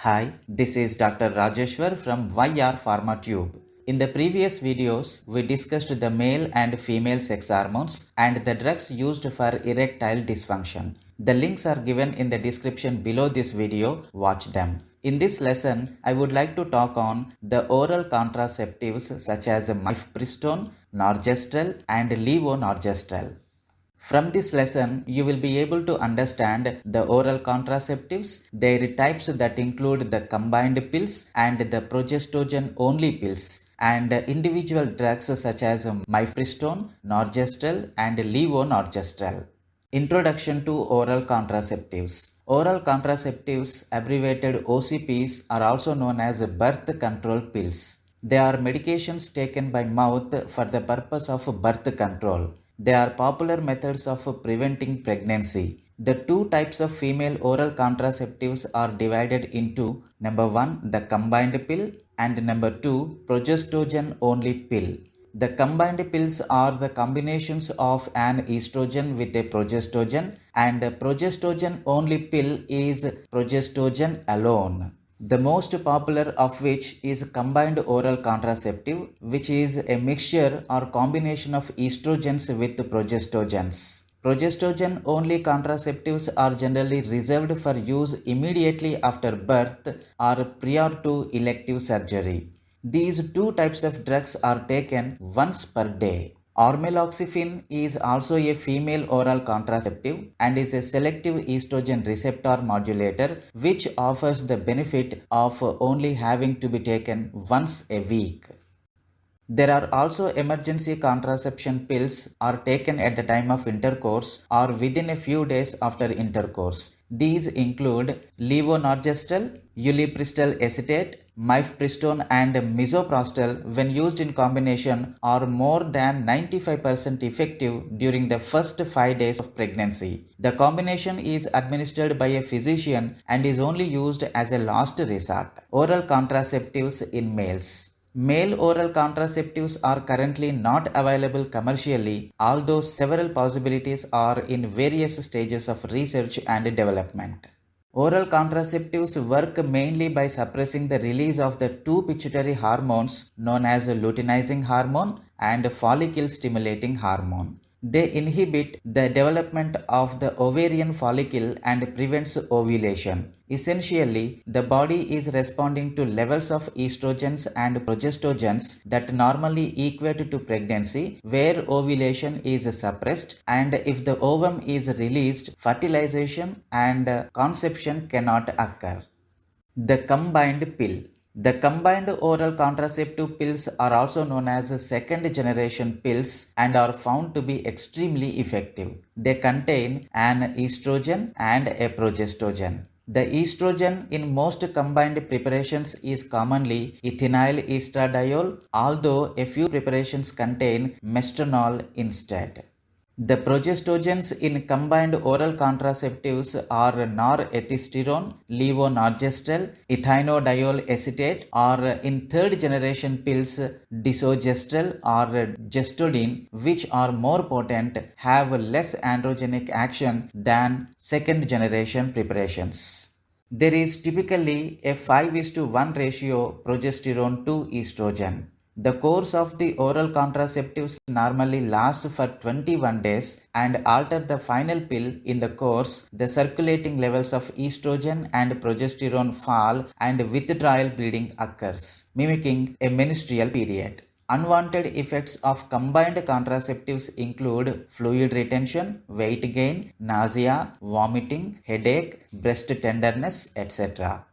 Hi, this is Dr. Rajeshwar from YR Pharma Tube. In the previous videos, we discussed the male and female sex hormones and the drugs used for erectile dysfunction. The links are given in the description below this video. Watch them. In this lesson, I would like to talk on the oral contraceptives such as Mifepristone, Norgestrel and Levonorgestrel. From this lesson, you will be able to understand the oral contraceptives, their types that include the combined pills and the progestogen-only pills, and individual drugs such as Mifepristone, Norgestrel, and Levonorgestrel. Introduction to oral contraceptives. Oral contraceptives, abbreviated OCPs, are also known as birth control pills. They are medications taken by mouth for the purpose of birth control. They are popular methods of preventing pregnancy. The two types of female oral contraceptives are divided into number 1, the combined pill, and number 2, progestogen-only pill. The combined pills are the combinations of an estrogen with a progestogen, and a progestogen-only pill is progestogen alone. The most popular of which is combined oral contraceptive, which is a mixture or combination of estrogens with progestogens. Progestogen-only contraceptives are generally reserved for use immediately after birth or prior to elective surgery. These two types of drugs are taken once per day. Ormeloxifene is also a female oral contraceptive and is a selective estrogen receptor modulator which offers the benefit of only having to be taken once a week. There are also emergency contraception pills are taken at the time of intercourse or within a few days after intercourse. These include Levonorgestrel, ulipristal acetate, Mifepristone and Misoprostol when used in combination are more than 95% effective during the first 5 days of pregnancy. The combination is administered by a physician and is only used as a last resort. Oral contraceptives in males. Male oral contraceptives are currently not available commercially, although several possibilities are in various stages of research and development. Oral contraceptives work mainly by suppressing the release of the two pituitary hormones known as luteinizing hormone and follicle stimulating hormone. They inhibit the development of the ovarian follicle and prevents ovulation. Essentially, the body is responding to levels of estrogens and progestogens that normally equate to pregnancy, where ovulation is suppressed, and if the ovum is released, fertilization and conception cannot occur. The combined pill. The combined oral contraceptive pills are also known as second generation pills and are found to be extremely effective. They contain an estrogen and a progestogen. The estrogen in most combined preparations is commonly ethinyl estradiol, although a few preparations contain mestranol instead. The progestogens in combined oral contraceptives are norethistyrone, levonorgestrel, ethinyl acetate, or in third generation pills desogestrel or gestodine, which are more potent, have less androgenic action than second generation preparations. There is typically a 5:1 ratio progesterone to estrogen. The course of the oral contraceptives normally lasts for 21 days and after the final pill in the course, the circulating levels of estrogen and progesterone fall and withdrawal bleeding occurs, mimicking a menstrual period. Unwanted effects of combined contraceptives include fluid retention, weight gain, nausea, vomiting, headache, breast tenderness, etc.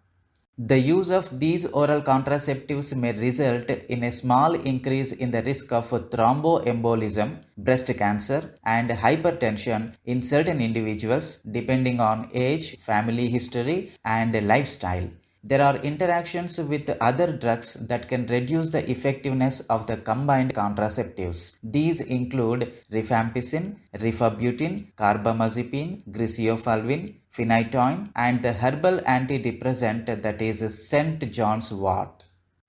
The use of these oral contraceptives may result in a small increase in the risk of thromboembolism, breast cancer, and hypertension in certain individuals depending on age, family history, and lifestyle. There are interactions with other drugs that can reduce the effectiveness of the combined contraceptives. These include rifampicin, rifabutin, carbamazepine, griseofulvin, phenytoin, and the herbal antidepressant that is St. John's wort.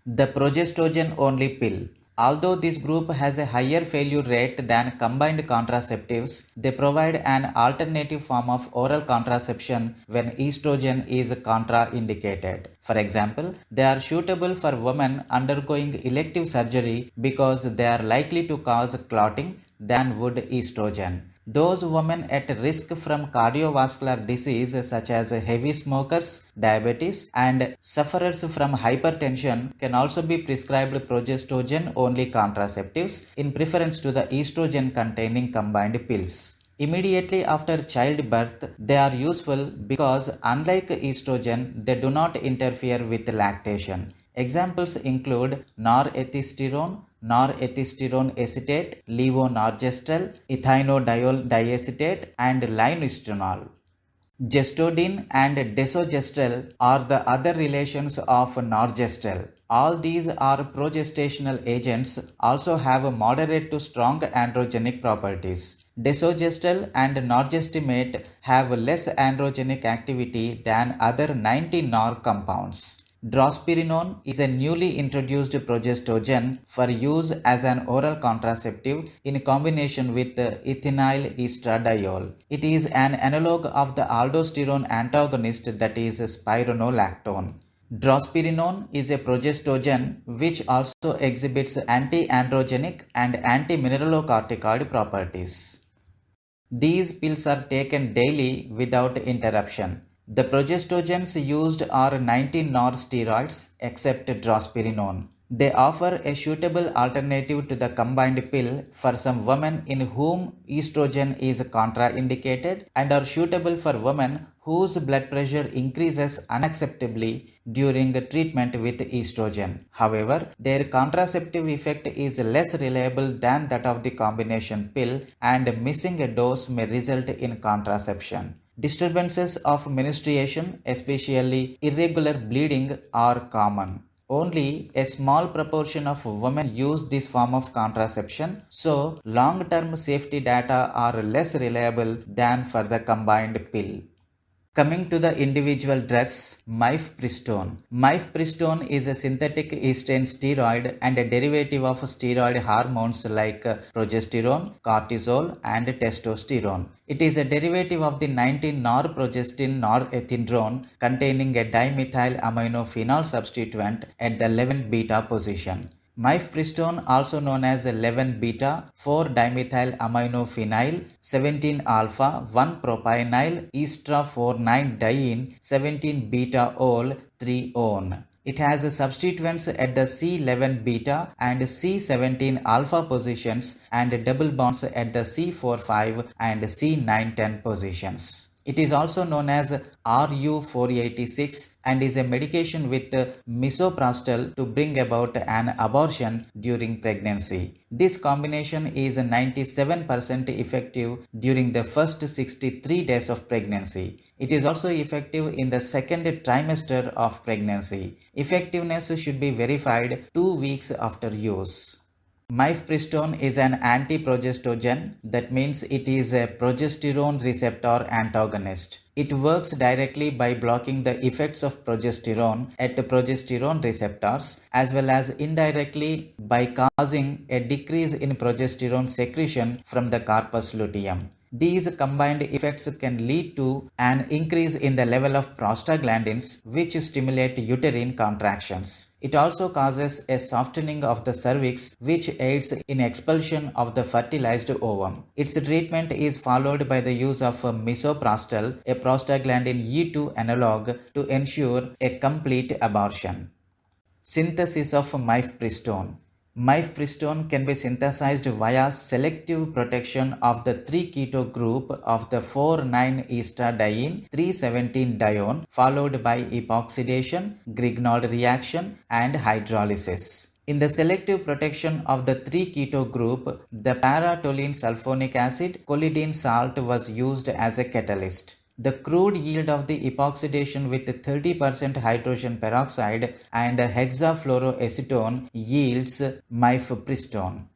The progestogen-only pill. Although this group has a higher failure rate than combined contraceptives, they provide an alternative form of oral contraception when estrogen is contraindicated. For example, they are suitable for women undergoing elective surgery because they are likely to cause clotting than would estrogen. Those women at risk from cardiovascular disease such as heavy smokers, diabetes, and sufferers from hypertension can also be prescribed progestogen-only contraceptives in preference to the estrogen-containing combined pills. Immediately after childbirth, they are useful because unlike estrogen, they do not interfere with lactation. Examples include norethistérone, norethistérone acetate, levonorgestrel, ethinyl diacetate, and linostrenol. Gestodin and desogestrel are the other relations of norgestrel. All these are progestational agents, also have moderate to strong androgenic properties. Desogestrel and norgestimate have less androgenic activity than other 90 NOR compounds. Drospirenone is a newly introduced progestogen for use as an oral contraceptive in combination with ethinyl estradiol. It is an analog of the aldosterone antagonist that is spironolactone. Drospirenone is a progestogen which also exhibits anti-androgenic and anti-mineralocorticoid properties. These pills are taken daily without interruption. The progestogens used are 19 NOR steroids except drospirenone. They offer a suitable alternative to the combined pill for some women in whom estrogen is contraindicated and are suitable for women whose blood pressure increases unacceptably during treatment with estrogen. However, their contraceptive effect is less reliable than that of the combination pill, and missing a dose may result in contraception. Disturbances of menstruation, especially irregular bleeding, are common. Only a small proportion of women use this form of contraception, so long-term safety data are less reliable than for the combined pill. Coming to the individual drugs, Mifepristone. Mifepristone is a synthetic estrone steroid and a derivative of steroid hormones like progesterone, cortisol, and testosterone. It is a derivative of the 19-norprogestin norethindrone containing a dimethylaminophenols substituent at the 11-beta position. Mifepristone, also known as 11-beta, 4-dimethylaminophenyl, 17-alpha, 1-propionyl, estra-4,9-diene, 17-beta-ol, 3-one. It has substituents at the C11-beta and C17-alpha positions and double bonds at the C45 and C9-10 positions. It is also known as RU486 and is a medication with Mifepristone to bring about an abortion during pregnancy. This combination is 97% effective during the first 63 days of pregnancy. It is also effective in the second trimester of pregnancy. Effectiveness should be verified 2 weeks after use. Mifepristone is an anti-progestogen, that means it is a progesterone receptor antagonist. It works directly by blocking the effects of progesterone at progesterone receptors as well as indirectly by causing a decrease in progesterone secretion from the corpus luteum. These combined effects can lead to an increase in the level of prostaglandins which stimulate uterine contractions. It also causes a softening of the cervix which aids in expulsion of the fertilized ovum. Its treatment is followed by the use of misoprostol, a prostaglandin E2 analog, to ensure a complete abortion. Synthesis of Mifepristone. Mifepristone can be synthesized via selective protection of the 3-keto group of the 4,9-estradiene 3,17-dione followed by epoxidation, Grignard reaction, and hydrolysis. In the selective protection of the 3-keto group, the para-toluene sulfonic acid collidine salt was used as a catalyst. The crude yield of the epoxidation with 30% hydrogen peroxide and hexafluoroacetone yields Mifepristone.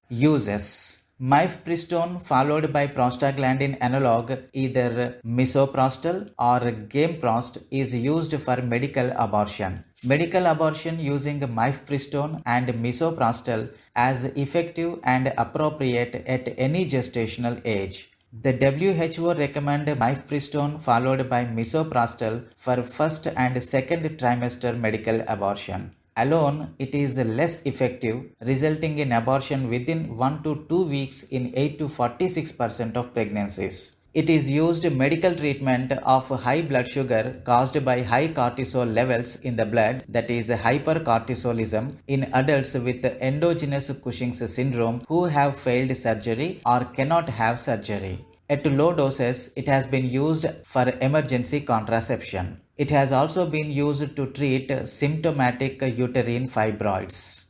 Uses. Mifepristone followed by prostaglandin analog either misoprostol or gameprost is used for medical abortion. Medical abortion using mifepristone and misoprostol as effective and appropriate at any gestational age. The WHO recommend mifepristone followed by misoprostol for first and second trimester medical abortion. Alone, it is less effective, resulting in abortion within 1 to 2 weeks in 8 to 46% of pregnancies. It is used medical treatment of high blood sugar caused by high cortisol levels in the blood, that is hypercortisolism, in adults with endogenous Cushing's syndrome who have failed surgery or cannot have surgery. At low doses, it has been used for emergency contraception. It has also been used to treat symptomatic uterine fibroids.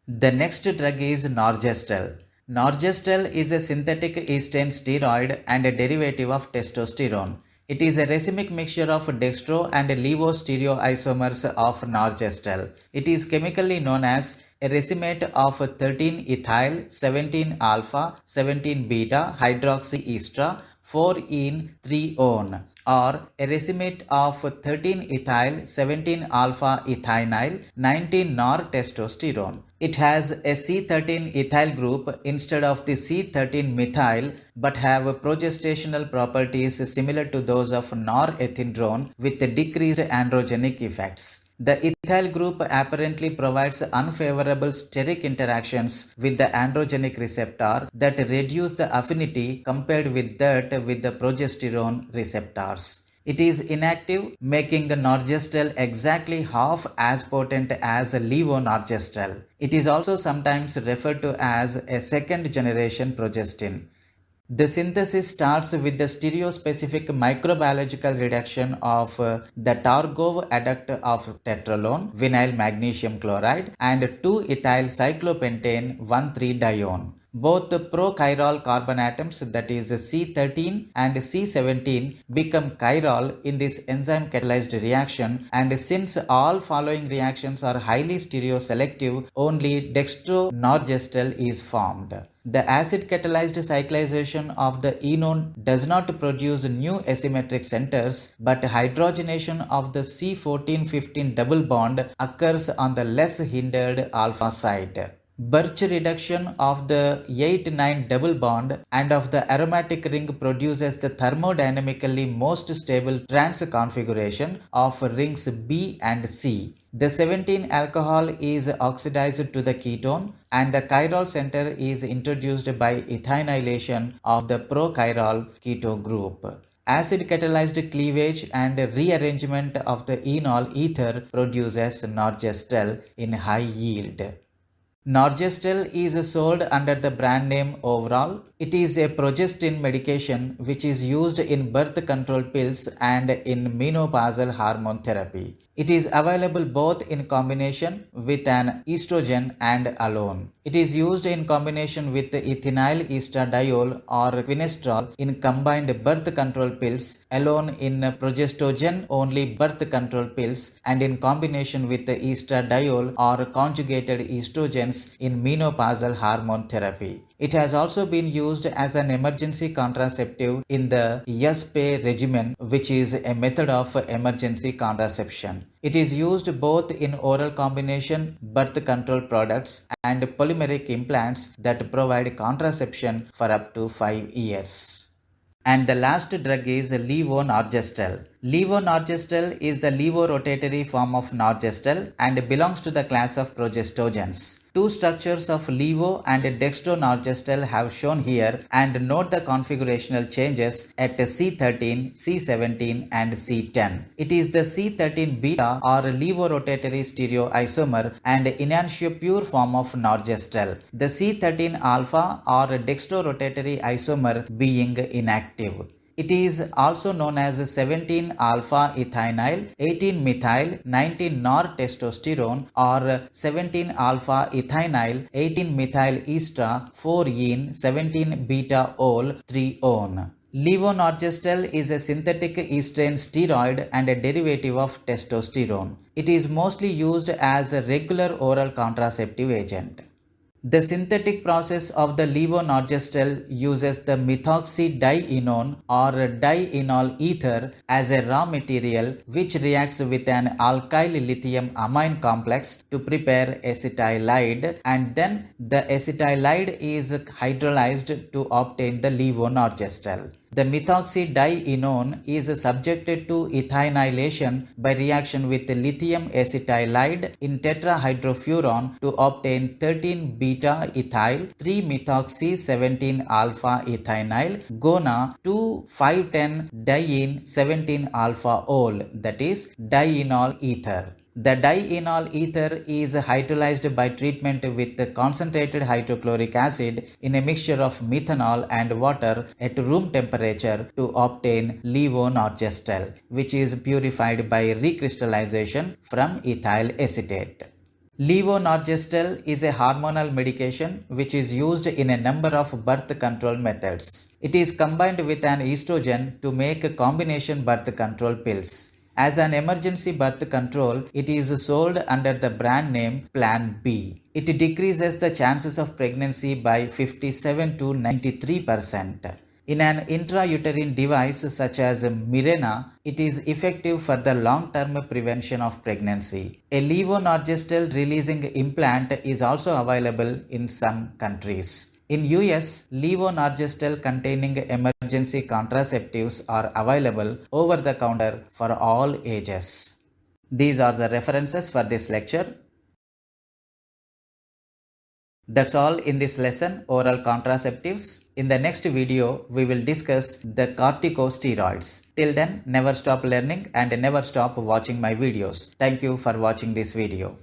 The next drug is Norgestrel. Norgestrel is a synthetic estrone steroid and a derivative of testosterone. It is a racemic mixture of dextro and levo stereoisomers of Norgestrel. It is chemically known as a racemate of 13-ethyl, 17-alpha, 17-beta hydroxyestra 4-ene-3-one, or a racemate of 13-ethyl, 17-alpha ethinyl, 19-nortestosterone. It has a C13-ethyl group instead of the C13-methyl but have progestational properties similar to those of norethindrone with decreased androgenic effects. The ethyl group apparently provides unfavorable steric interactions with the androgenic receptor that reduce the affinity compared with that with the progesterone receptors. It is inactive, making Norgestrel exactly half as potent as Levonorgestrel. It is also sometimes referred to as a second generation progestin. The synthesis starts with the stereospecific microbiological reduction of the Targov adduct of tetralone, vinyl magnesium chloride, and 2-ethyl cyclopentane 1,3-dione. Both the prochiral carbon atoms, that is C13 and C17, become chiral in this enzyme catalyzed reaction, and since all following reactions are highly stereoselective, only dextronorgestrel is formed. The acid catalyzed cyclization of the enone does not produce new asymmetric centers, but hydrogenation of the C14-15 double bond occurs on the less hindered alpha site. Birch reduction of the 8-9 double bond and of the aromatic ring produces the thermodynamically most stable trans configuration of rings B and C. The 17 alcohol is oxidized to the ketone and the chiral center is introduced by ethynylation of the prochiral keto group. Acid catalyzed cleavage and rearrangement of the enol ether produces Norgestrel in high yield. Norgestrel is sold under the brand name Overall. It is a progestin medication which is used in birth control pills and in menopausal hormone therapy. It is available both in combination with an estrogen and alone. It is used in combination with ethinyl estradiol or Finestrol in combined birth control pills, alone in progestogen-only birth control pills, and in combination with estradiol or conjugated estrogens in menopausal hormone therapy. It has also been used as an emergency contraceptive in the SPA regimen, which is a method of emergency contraception. It is used both in oral combination birth control products and polymeric implants that provide contraception for up to 5 years. And the last drug is Levonorgestrel. Levonorgestrel is the levorotatory form of Norgestrel and belongs to the class of progestogens. Two structures of levo and dextronorgestrel have shown here, and note the configurational changes at C13, C17 and C10. It is the C13 beta or levorotatory stereoisomer and enantiopure form of Norgestrel, the C13 alpha or dextrorotatory isomer being inactive. It is also known as 17-alpha ethinyl, 18-methyl, 19-nortestosterone or 17-alpha ethinyl, 18-methyl ester, 4-ene, 17-beta-ol, 3-one. Levonorgestrel is a synthetic estrone steroid and a derivative of testosterone. It is mostly used as a regular oral contraceptive agent. The synthetic process of the Levonorgestrel uses the methoxydienone or dienol ether as a raw material which reacts with an alkyl lithium amine complex to prepare acetylide, and then the acetylide is hydrolyzed to obtain the Levonorgestrel. The methoxydienone is subjected to ethynylation by reaction with lithium acetylide in tetrahydrofuran to obtain 13-beta-ethyl 3-methoxy-17-alpha ethinyl gona 2,5,10-diene-17-alpha-ol, that is dienol ether. The dienol ether is hydrolyzed by treatment with concentrated hydrochloric acid in a mixture of methanol and water at room temperature to obtain Levonorgestrel, which is purified by recrystallization from ethyl acetate. Levonorgestrel is a hormonal medication which is used in a number of birth control methods. It is combined with an estrogen to make combination birth control pills. As an emergency birth control, it is sold under the brand name Plan B. It decreases the chances of pregnancy by 57 to 93%. In an intrauterine device such as Mirena, it is effective for the long-term prevention of pregnancy. A Levonorgestrel releasing implant is also available in some countries. In US, Levonorgestrel containing emergency contraceptives are available over the counter for all ages. These are the references for this lecture. That's all in this lesson, oral contraceptives. In the next video, we will discuss the corticosteroids. Till then, never stop learning and never stop watching my videos. Thank you for watching this video.